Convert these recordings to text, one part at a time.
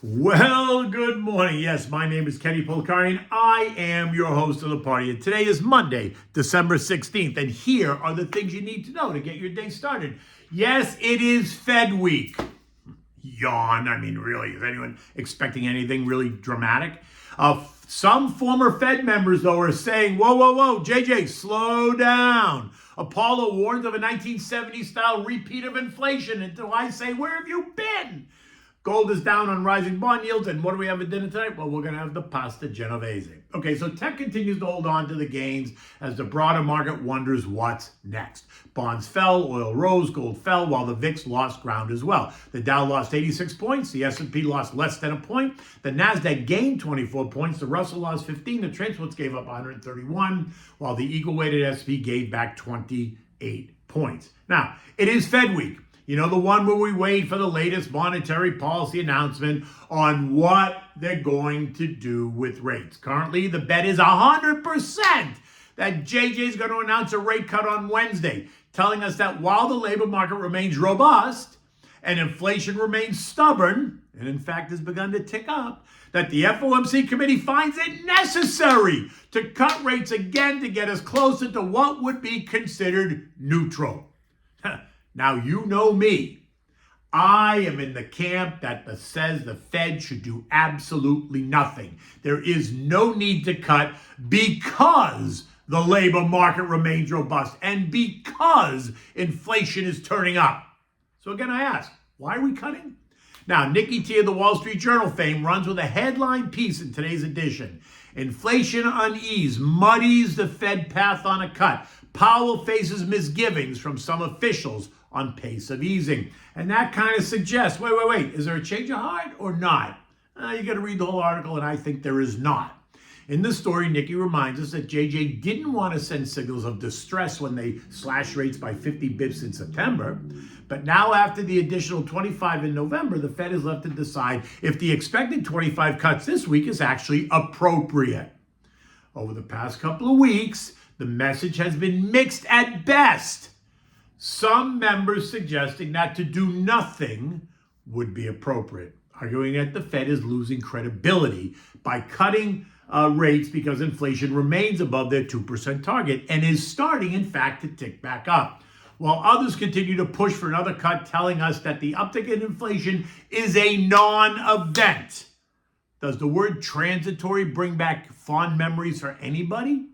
Well, good morning. Yes, my name is Kenny Polcari, and I am your host of the party. And today is Monday, December 16th, and here are the things you need to know to get your day started. Yes, it is Fed week. Yawn. I mean, really, is anyone expecting anything really dramatic? Some former Fed members, though, are saying, whoa, JJ, slow down. Apollo warns of a 1970s-style repeat of inflation. Until I say, where have you been? Gold is down on rising bond yields, and what do we have at dinner tonight? Well, we're going to have the pasta Genovese. Okay, so tech continues to hold on to the gains as the broader market wonders what's next. Bonds fell, oil rose, gold fell, while the VIX lost ground as well. The Dow lost 86 points, the S&P lost less than a point, the Nasdaq gained 24 points, the Russell lost 15, the Transports gave up 131, while the equal-weighted S&P gave back 28 points. Now, it is Fed week. You know, the one where we wait for the latest monetary policy announcement on what they're going to do with rates. Currently, the bet is 100% that JJ is going to announce a rate cut on Wednesday, telling us that while the labor market remains robust and inflation remains stubborn, and in fact has begun to tick up, that the FOMC committee finds it necessary to cut rates again to get us closer to what would be considered neutral. Now, you know me. I am in the camp that says the Fed should do absolutely nothing. There is no need to cut because the labor market remains robust and because inflation is turning up. So again, I ask, why are we cutting? Now, Nikki T of the Wall Street Journal fame runs with a headline piece in today's edition. Inflation unease muddies the Fed path on a cut. Powell faces misgivings from some officials on pace of easing. And that kind of suggests, wait, is there a change of heart or not? You got to read the whole article, and I think there is not. In this story, Nikki reminds us that JJ didn't want to send signals of distress when they slashed rates by 50 bips in September. But now after the additional 25 in November, the Fed is left to decide if the expected 25 cuts this week is actually appropriate. Over the past couple of weeks, the message has been mixed at best. Some members suggesting that to do nothing would be appropriate, arguing that the Fed is losing credibility by cutting rates because inflation remains above their 2% target and is starting, in fact, to tick back up. While others continue to push for another cut, telling us that the uptick in inflation is a non-event. Does the word transitory bring back fond memories for anybody?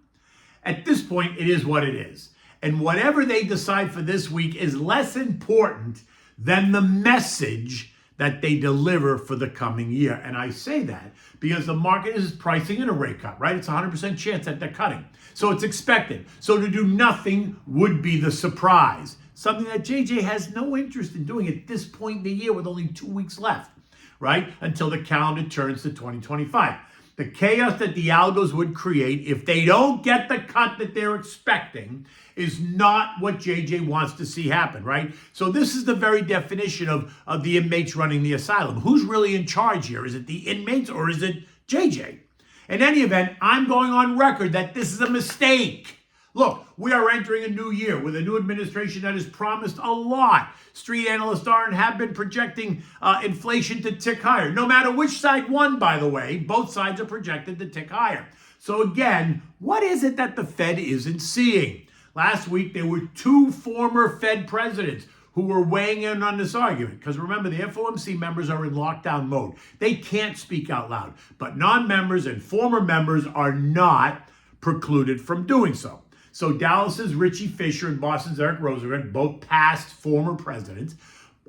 At this point, it is what it is. And whatever they decide for this week is less important than the message that they deliver for the coming year. And I say that because the market is pricing in a rate cut, right? It's a 100% chance that they're cutting. So it's expected. So to do nothing would be the surprise. Something that JJ has no interest in doing at this point in the year with only 2 weeks left, right? Until the calendar turns to 2025. The chaos that the algos would create if they don't get the cut that they're expecting is not what JJ wants to see happen, right? So this is the very definition of the inmates running the asylum. Who's really in charge here? Is it the inmates or is it JJ? In any event, I'm going on record that this is a mistake. Look, we are entering a new year with a new administration that has promised a lot. Street analysts are and have been projecting inflation to tick higher. No matter which side won, by the way, both sides are projected to tick higher. So again, what is it that the Fed isn't seeing? Last week, there were 2 former Fed presidents who were weighing in on this argument. Because remember, the FOMC members are in lockdown mode. They can't speak out loud. But non-members and former members are not precluded from doing so. So Dallas's Richie Fisher and Boston's Eric Rosenberg, both past former presidents,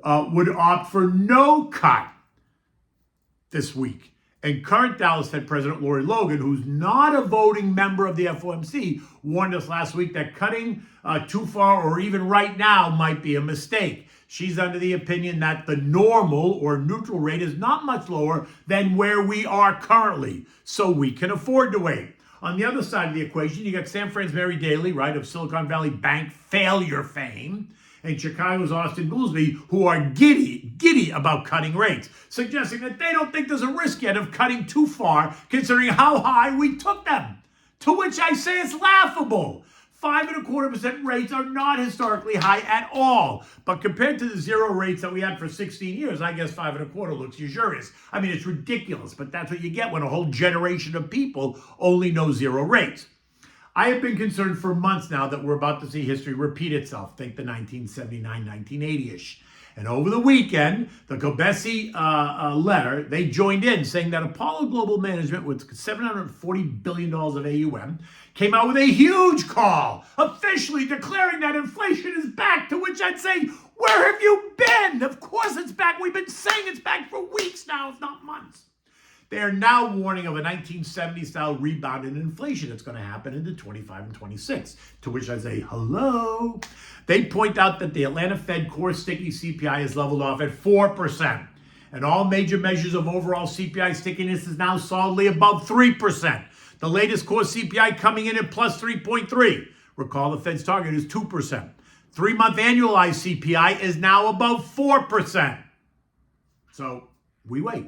would opt for no cut this week. And current Dallas Fed President Lori Logan, who's not a voting member of the FOMC, warned us last week that cutting too far or even right now might be a mistake. She's under the opinion that the normal or neutral rate is not much lower than where we are currently, so we can afford to wait. On the other side of the equation, you got San Fran's Mary Daly, right, of Silicon Valley Bank failure fame, and Chicago's Austin Goolsbee, who are giddy about cutting rates, suggesting that they don't think there's a risk yet of cutting too far, considering how high we took them. To which I say it's laughable. 5.25% rates are not historically high at all. But compared to the zero rates that we had for 16 years, I guess 5.25 looks usurious. I mean, it's ridiculous, but that's what you get when a whole generation of people only know zero rates. I have been concerned for months now that we're about to see history repeat itself. Think the 1979, 1980-ish. And over the weekend, the Genovese letter, they joined in saying that Apollo Global Management, with $740 billion of AUM, came out with a huge call, officially declaring that inflation is back, to which I'd say, where have you been? Of course it's back. We've been saying it's back for weeks now, if not months. They are now warning of a 1970s-style rebound in inflation that's going to happen into 25 and 26, to which I say, hello. They point out that the Atlanta Fed core sticky CPI has leveled off at 4%, and all major measures of overall CPI stickiness is now solidly above 3%. The latest core CPI coming in at plus 3.3. Recall the Fed's target is 2%. 3-month annualized CPI is now above 4%. So we wait.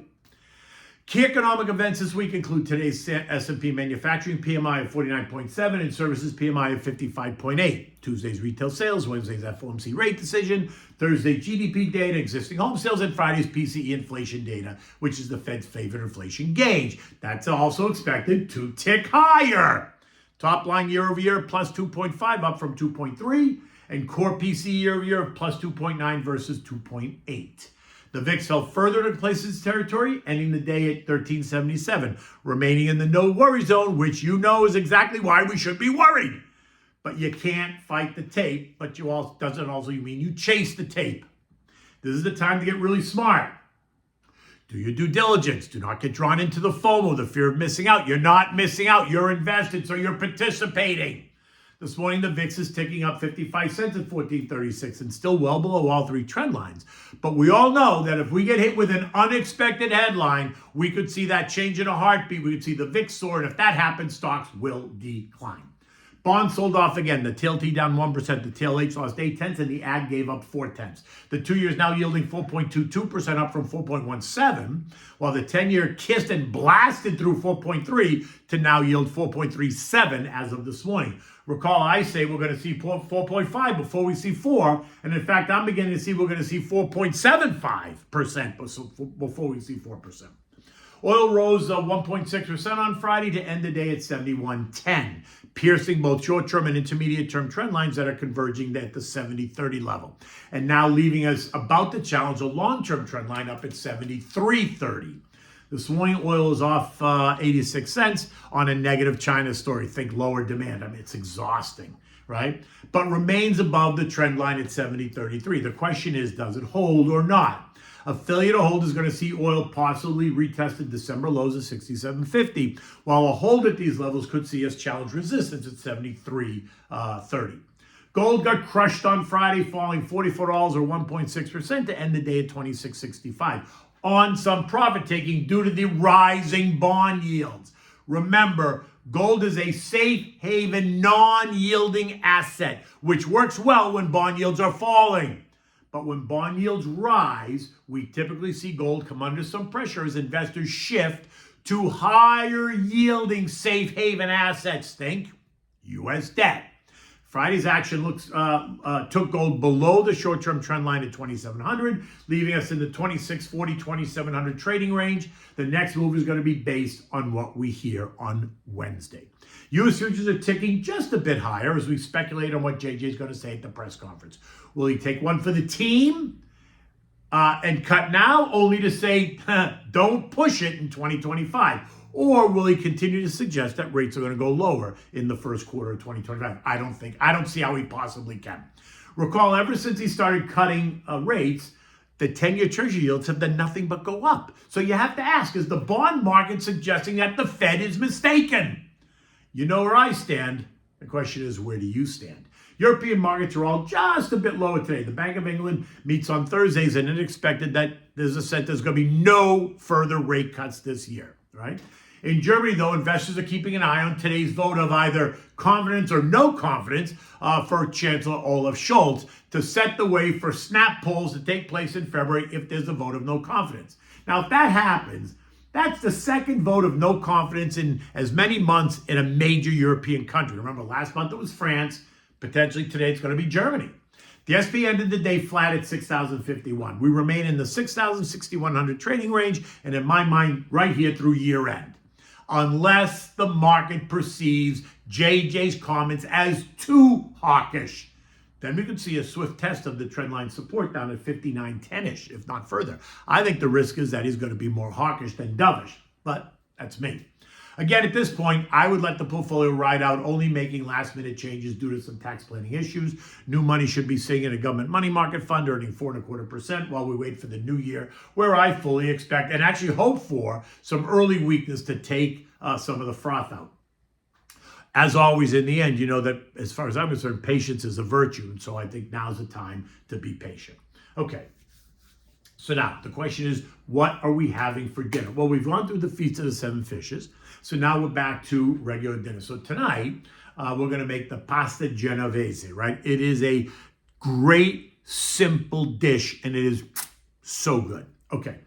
Key economic events this week include today's S&P manufacturing PMI of 49.7 and services PMI of 55.8. Tuesday's retail sales, Wednesday's FOMC rate decision, Thursday's GDP data, existing home sales, and Friday's PCE inflation data, which is the Fed's favorite inflation gauge. That's also expected to tick higher. Top line year over year plus 2.5 up from 2.3, and core PCE year over year plus 2.9 versus 2.8. The VIX fell further to places territory, ending the day at 1377, remaining in the no worry zone, which you know is exactly why we should be worried. But you can't fight the tape, but doesn't also mean you chase the tape. This is the time to get really smart. Do your due diligence. Do not get drawn into the FOMO, the fear of missing out. You're not missing out. You're invested, so you're participating. This morning, the VIX is ticking up 55 cents at 1436 and still well below all three trend lines. But we all know that if we get hit with an unexpected headline, we could see that change in a heartbeat. We could see the VIX soar, and if that happens, stocks will decline. Bonds sold off again. The TLT down 1%. The TLH lost 0.8, and the AG gave up 0.4. The 2-year is now yielding 4.22%, up from 4.17, while the 10-year kissed and blasted through 4.3 to now yield 4.37 as of this morning. Recall, I say we're going to see 4.5 before we see 4, and in fact, I'm beginning to see we're going to see 4.75% before we see 4%. Oil rose 1.6% on Friday to end the day at 71.10, piercing both short-term and intermediate-term trend lines that are converging at the 70.30 level, and now leaving us about to challenge a long-term trend line up at 73.30. This morning, oil is off 86 cents on a negative China story. Think lower demand. I mean, it's exhausting, right? But remains above the trend line at 70.33. The question is, does it hold or not? A failure to hold is going to see oil possibly retested December lows of 67.50, while a hold at these levels could see us challenge resistance at 73.30. Gold got crushed on Friday, falling $44 or 1.6% to end the day at 26.65 on some profit taking due to the rising bond yields. Remember, gold is a safe haven, non-yielding asset, which works well when bond yields are falling. But when bond yields rise, we typically see gold come under some pressure as investors shift to higher yielding safe haven assets. Think U.S. debt. Friday's action took gold below the short-term trend line at 2,700, leaving us in the 2,640, 2,700 trading range. The next move is going to be based on what we hear on Wednesday. U.S. futures are ticking just a bit higher as we speculate on what JJ is going to say at the press conference. Will he take one for the team and cut now, only to say, don't push it in 2025? Or will he continue to suggest that rates are going to go lower in the first quarter of 2025? I don't see how he possibly can. Recall, ever since he started cutting rates, the 10-year treasury yields have done nothing but go up. So you have to ask, is the bond market suggesting that the Fed is mistaken? You know where I stand. The question is, where do you stand? European markets are all just a bit lower today. The Bank of England meets on Thursdays, and it expected that there's going to be no further rate cuts this year, right? In Germany, though, investors are keeping an eye on today's vote of either confidence or no confidence for Chancellor Olaf Scholz to set the way for snap polls to take place in February if there's a vote of no confidence. Now, if that happens, That's the second vote of no confidence in as many months in a major European country. Remember, last month it was France. Potentially today it's going to be Germany. The SP ended the day flat at 6,051. We remain in the 6,000, 6,100 trading range, and in my mind, right here through year end. Unless the market perceives JJ's comments as too hawkish, then we could see a swift test of the trendline support down at 59.10-ish, if not further. I think the risk is that he's going to be more hawkish than dovish, but that's me. Again, at this point, I would let the portfolio ride out, only making last-minute changes due to some tax planning issues. New money should be sitting in a government money market fund earning 4.25% while we wait for the new year, where I fully expect and actually hope for some early weakness to take some of the froth out. As always, in the end, you know that as far as I'm concerned, patience is a virtue. And so I think now's the time to be patient. Okay. So now the question is, what are we having for dinner? Well, we've gone through the Feast of the Seven Fishes. So now we're back to regular dinner. So tonight, we're going to make the pasta Genovese, right? It is a great, simple dish, and it is so good. Okay.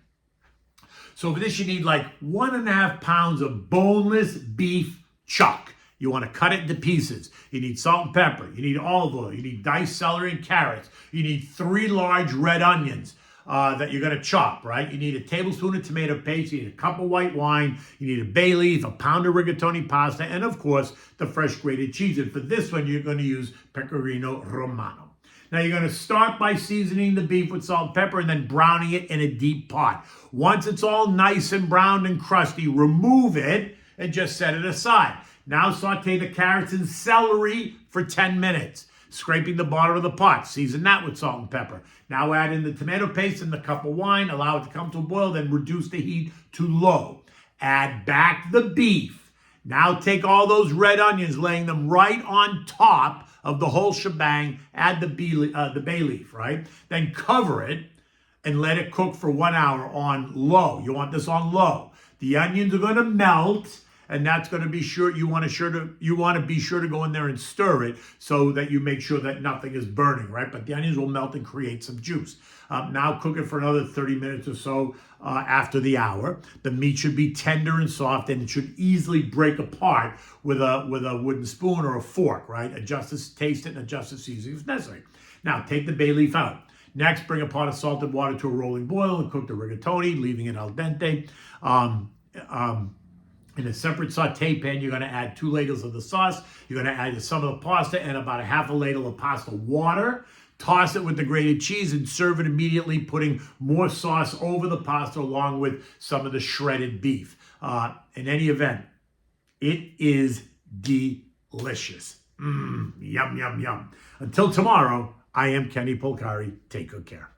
So for this, you need like 1.5 pounds of boneless beef chuck. You want to cut it into pieces. You need salt and pepper. You need olive oil. You need diced celery and carrots. You need 3 large red onions that you're going to chop, right? You need a tablespoon of tomato paste. You need a cup of white wine. You need a bay leaf, a pound of rigatoni pasta, and of course, the fresh grated cheese. And for this one, you're going to use pecorino romano. Now, you're going to start by seasoning the beef with salt and pepper and then browning it in a deep pot. Once it's all nice and browned and crusty, remove it and just set it aside. Now saute the carrots and celery for 10 minutes, scraping the bottom of the pot. Season that with salt and pepper. Now add in the tomato paste and the cup of wine. Allow it to come to a boil, then reduce the heat to low. Add back the beef. Now take all those red onions, laying them right on top of the whole shebang. Add the bay leaf, right? Then cover it and let it cook for 1 hour on low. You want this on low. The onions are going to melt. And that's going to be sure you want to be sure to go in there and stir it so that you make sure that nothing is burning, right? But the onions will melt and create some juice. Now cook it for another 30 minutes or so after the hour. The meat should be tender and soft, and it should easily break apart with a wooden spoon or a fork, right? Taste it and adjust the seasoning if necessary. Now take the bay leaf out. Next, bring a pot of salted water to a rolling boil and cook the rigatoni, leaving it al dente. In a separate saute pan, you're going to add 2 ladles of the sauce. You're going to add some of the pasta and about a half a ladle of pasta water. Toss it with the grated cheese and serve it immediately, putting more sauce over the pasta along with some of the shredded beef. In any event, it is delicious. Yum, yum, yum. Until tomorrow, I am Kenny Polcari. Take good care.